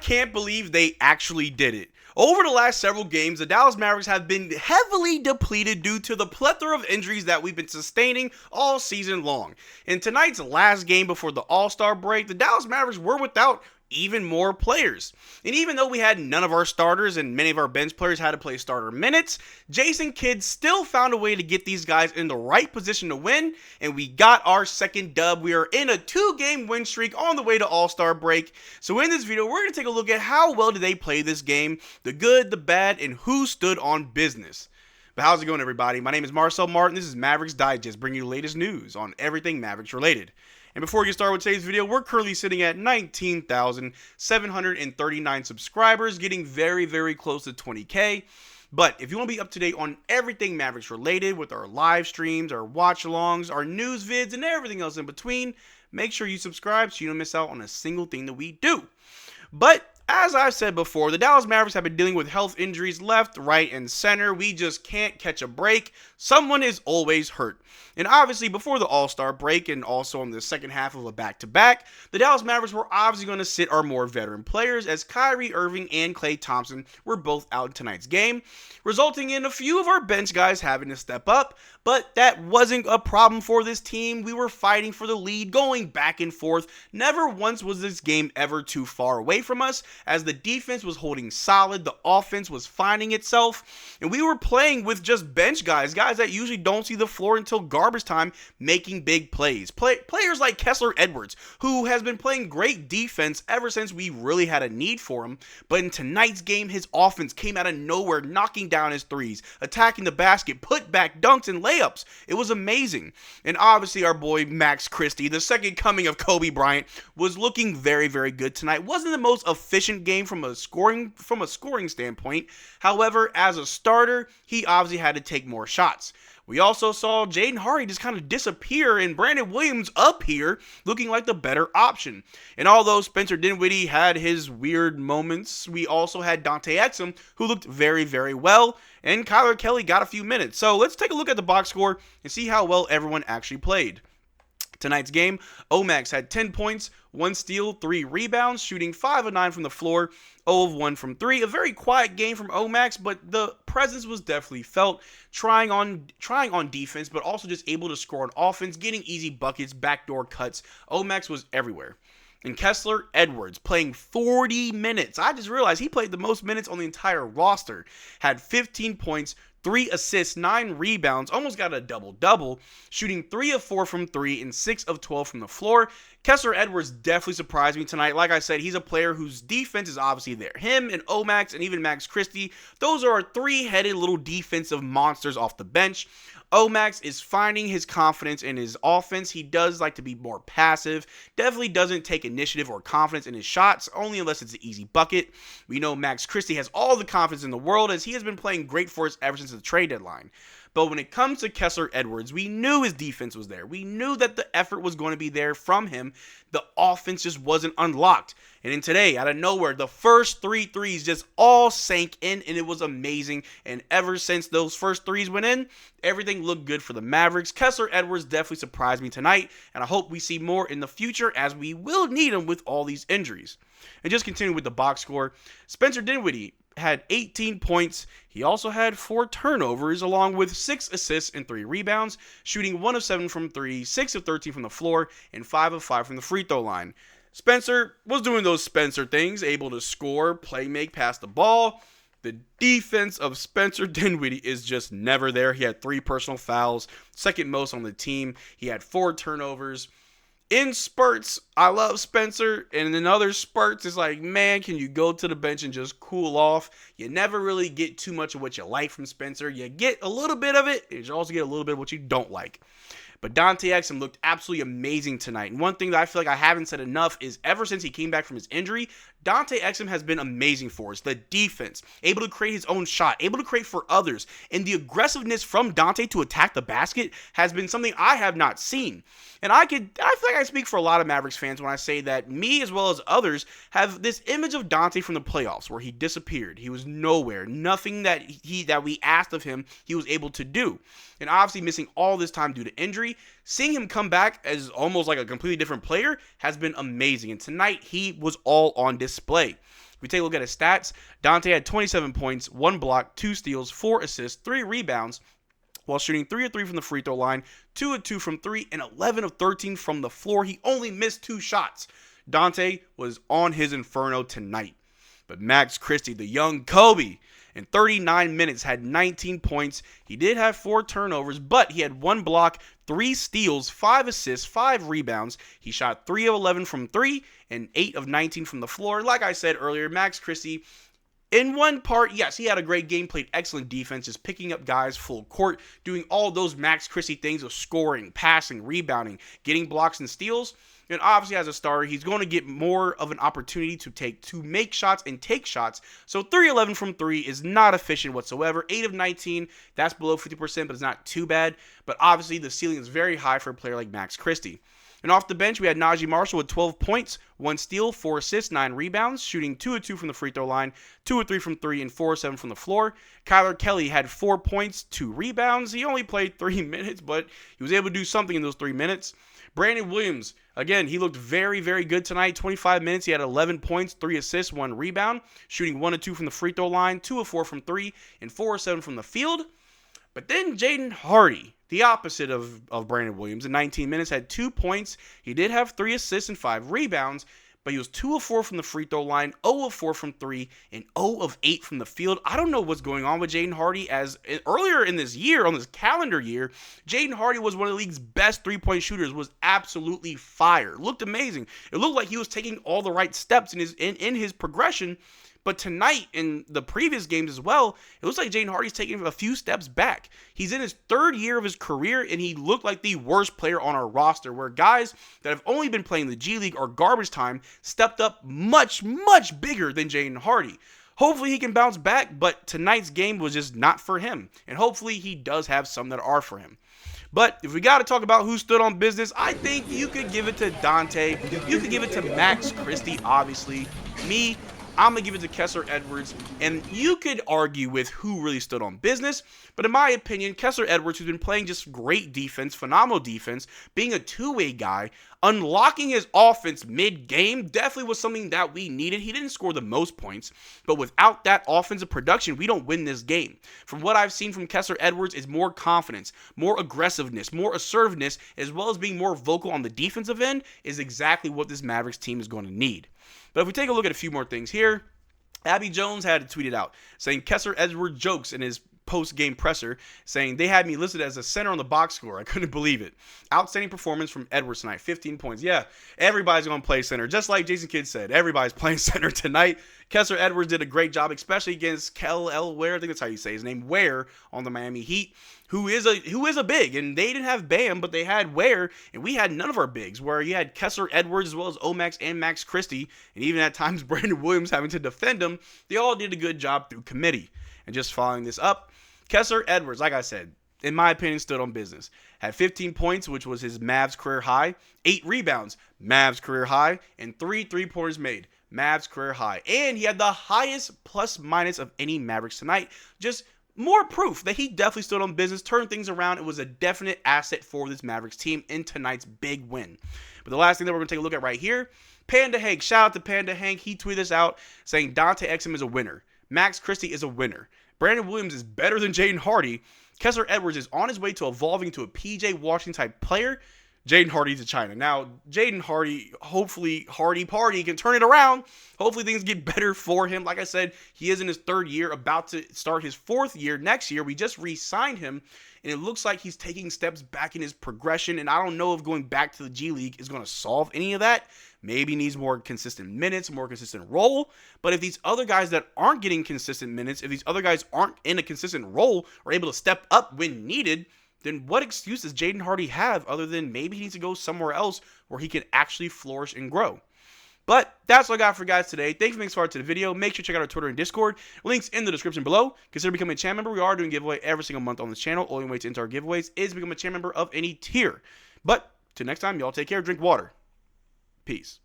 can't believe they actually did it. Over the last several games, the Dallas Mavericks have been heavily depleted due to the plethora of injuries that we've been sustaining all season long. In tonight's last game before the All-Star break, the Dallas Mavericks were without even more players. And even though we had none of our starters and many of our bench players had to play starter minutes, Jason Kidd still found a way to get these guys in the right position to win, and we got our second dub. We are in a 2-game win streak on the way to All-Star break. So in this video, we're going to take a look at how well did they play this game, the good, the bad, and who stood on business. But how's it going, everybody? My name is Marcel Martin. This is Mavs Digest, bringing you the latest news on everything Mavericks related. And before we get started with today's video, we're currently sitting at 19,739 subscribers, getting very, very close to 20K. But if you want to be up to date on everything Mavericks related with our live streams, our watch-alongs, our news vids, and everything else in between, make sure you subscribe so you don't miss out on a single thing that we do. But as I've said before, the Dallas Mavericks have been dealing with health injuries left, right, and center. We just can't catch a break. Someone is always hurt. And obviously, before the All-Star break and also in the second half of a back-to-back, the Dallas Mavericks were obviously going to sit our more veteran players as Kyrie Irving and Klay Thompson were both out in tonight's game, resulting in a few of our bench guys having to step up. But that wasn't a problem for this team. We were fighting for the lead, going back and forth. Never once was this game ever too far away from us, as the defense was holding solid, the offense was finding itself, and we were playing with just bench guys that usually don't see the floor until garbage time, making big plays. Players like Kessler Edwards, who has been playing great defense ever since we really had a need for him, but in tonight's game, his offense came out of nowhere, knocking down his threes, attacking the basket, put back dunks and layups. It was amazing. And obviously our boy Max Christie, the second coming of Kobe Bryant, was looking very, very good tonight. Wasn't the most efficient game from a scoring standpoint. However, as a starter, he obviously had to take more shots. We also saw Jaden Hardy just kind of disappear and Brandon Williams up here looking like the better option. And although Spencer Dinwiddie had his weird moments, we also had Dante Exum, who looked very, very well, and Kyler Kelly got a few minutes. So let's take a look at the box score and see how well everyone actually played. Tonight's game, Omax had 10 points, 1 steal, 3 rebounds, shooting 5 of 9 from the floor, 0 of 1 from 3. A very quiet game from Omax, but the presence was definitely felt, trying on defense, but also just able to score on offense, getting easy buckets, backdoor cuts. Omax was everywhere. And Kessler Edwards playing 40 minutes. I just realized he played the most minutes on the entire roster. Had 15 points, 3 assists, 9 rebounds, almost got a double-double, shooting 3 of 4 from 3 and 6 of 12 from the floor. Kessler Edwards definitely surprised me tonight. Like I said, he's a player whose defense is obviously there. Him and Omax and even Max Christie, those are our three-headed little defensive monsters off the bench. Omax is finding his confidence in his offense. He does like to be more passive. Definitely doesn't take initiative or confidence in his shots, only unless it's an easy bucket. We know Max Christie has all the confidence in the world as he has been playing great for us ever since the trade deadline. But when it comes to Kessler Edwards, we knew his defense was there. We knew that the effort was going to be there from him. The offense just wasn't unlocked. And then today, out of nowhere, the first 3 threes just all sank in, and it was amazing. And ever since those first threes went in, everything looked good for the Mavericks. Kessler Edwards definitely surprised me tonight, and I hope we see more in the future as we will need him with all these injuries. And just continue with the box score, Spencer Dinwiddie had 18 points. He also had 4 turnovers along with 6 assists and 3 rebounds, shooting 1 of 7 from 3, 6 of 13 from the floor, and 5 of 5 from the free throw line. Spencer was doing those Spencer things, able to score, play, make, pass the ball. The defense of Spencer Dinwiddie is just never there. He had 3 personal fouls, second most on the team. He had 4 turnovers. In spurts, I love Spencer, and in other spurts, it's like, man, can you go to the bench and just cool off? You never really get too much of what you like from Spencer. You get a little bit of it, and you also get a little bit of what you don't like. But Dante Exum looked absolutely amazing tonight. And one thing that I feel like I haven't said enough is ever since he came back from his injury, Dante Exum has been amazing for us. The defense, able to create his own shot, able to create for others. And the aggressiveness from Dante to attack the basket has been something I have not seen. And I feel like I speak for a lot of Mavericks fans when I say that me as well as others have this image of Dante from the playoffs where he disappeared. He was nowhere. Nothing that we asked of him he was able to do. And obviously missing all this time due to injury, seeing him come back as almost like a completely different player has been amazing. And tonight he was all on display. we take a look at his stats, Dante had 27 points, 1 block, 2 steals, 4 assists, 3 rebounds, while shooting 3 of 3 from the free throw line, 2 of 2 from 3, and 11 of 13 from the floor. He only missed 2 shots. Dante was on his inferno tonight. But Max Christie, the young Kobe, in 39 minutes had 19 points. He did have 4 turnovers, but he had 1 block, 3 steals, 5 assists, 5 rebounds. He shot 3 of 11 from 3 and 8 of 19 from the floor. Like I said earlier, Max Christie, in one part, yes, he had a great game, played excellent defense, just picking up guys full court, doing all those Max Christie things of scoring, passing, rebounding, getting blocks and steals. And obviously, as a starter, he's going to get more of an opportunity to make shots and take shots. So 3-11 from 3 is not efficient whatsoever. 8 of 19, that's below 50%, but it's not too bad. But obviously, the ceiling is very high for a player like Max Christie. And off the bench, we had Najee Marshall with 12 points, 1 steal, 4 assists, 9 rebounds, shooting 2 of 2 from the free throw line, 2 of 3 from 3, and 4 of 7 from the floor. Kyler Kelly had 4 points, 2 rebounds. He only played 3 minutes, but he was able to do something in those 3 minutes. Brandon Williams, again, he looked very, very good tonight. 25 minutes, he had 11 points, 3 assists, 1 rebound, shooting 1 of 2 from the free throw line, 2 of 4 from 3, and 4 of 7 from the field. But then Jaden Hardy, the opposite of Brandon Williams, in 19 minutes had 2 points. He did have 3 assists and 5 rebounds, but he was 2 of 4 from the free throw line, 0 of 4 from 3, and 0 of 8 from the field. I don't know what's going on with Jaden Hardy, as earlier in this year, on this calendar year, Jaden Hardy was one of the league's best three-point shooters, was absolutely fire. Looked amazing. It looked like he was taking all the right steps in his progression. But tonight, in the previous games as well, it looks like Jaden Hardy's taking a few steps back. He's in his 3rd year of his career, and he looked like the worst player on our roster, where guys that have only been playing the G League or garbage time stepped up much, much bigger than Jaden Hardy. Hopefully he can bounce back, but tonight's game was just not for him. And hopefully he does have some that are for him. But if we got to talk about who stood on business, I think you could give it to Dante. You could give it to Max Christie, obviously. Me, I'm going to give it to Kessler Edwards, and you could argue with who really stood on business, but in my opinion, Kessler Edwards, who's been playing just great defense, phenomenal defense, being a two-way guy, unlocking his offense mid-game definitely was something that we needed. He didn't score the most points, but without that offensive production, we don't win this game. From what I've seen from Kessler Edwards is more confidence, more aggressiveness, more assertiveness, as well as being more vocal on the defensive end is exactly what this Mavericks team is going to need. But if we take a look at a few more things here, Abby Jones had tweeted out saying Kessler Edwards jokes in his post-game presser, saying they had me listed as a center on the box score. I couldn't believe it. Outstanding performance from Edwards tonight, 15 points. Yeah, everybody's going to play center. Just like Jason Kidd said, everybody's playing center tonight. Kessler Edwards did a great job, especially against Kel L. Ware, I think that's how you say his name, Ware on the Miami Heat, who is a big, and they didn't have Bam, but they had Ware, and we had none of our bigs, where you had Kessler Edwards as well as Omax and Max Christie, and even at times Brandon Williams having to defend him. They all did a good job through committee. And just following this up, Kessler Edwards, like I said, in my opinion, stood on business. Had 15 points, which was his Mavs career high, 8 rebounds, Mavs career high, and 3 3-pointers made, Mavs career high. And he had the highest plus-minus of any Mavericks tonight. Just more proof that he definitely stood on business, turned things around. It was a definite asset for this Mavericks team in tonight's big win. But the last thing that we're going to take a look at right here, Panda Hank. Shout out to Panda Hank. He tweeted this out saying Dante Exum is a winner. Max Christie is a winner. Brandon Williams is better than Jaden Hardy. Kessler Edwards is on his way to evolving to a PJ Washington type player. Jaden Hardy to China. Now, Jaden Hardy, hopefully Hardy Party can turn it around. Hopefully things get better for him. Like I said, he is in his 3rd year, about to start his 4th year next year. We just re-signed him, and it looks like he's taking steps back in his progression, and I don't know if going back to the G League is going to solve any of that. Maybe he needs more consistent minutes, more consistent role. But if these other guys that aren't getting consistent minutes, if these other guys aren't in a consistent role or able to step up when needed, then what excuse does Jaden Hardy have other than maybe he needs to go somewhere else where he can actually flourish and grow? But that's all I got for you guys today. Thanks for making part to the video. Make sure to check out our Twitter and Discord. Links in the description below. Consider becoming a channel member. We are doing a giveaway every single month on this channel. Only way to enter our giveaways is to become a channel member of any tier. But till next time, y'all take care. Drink water. Peace.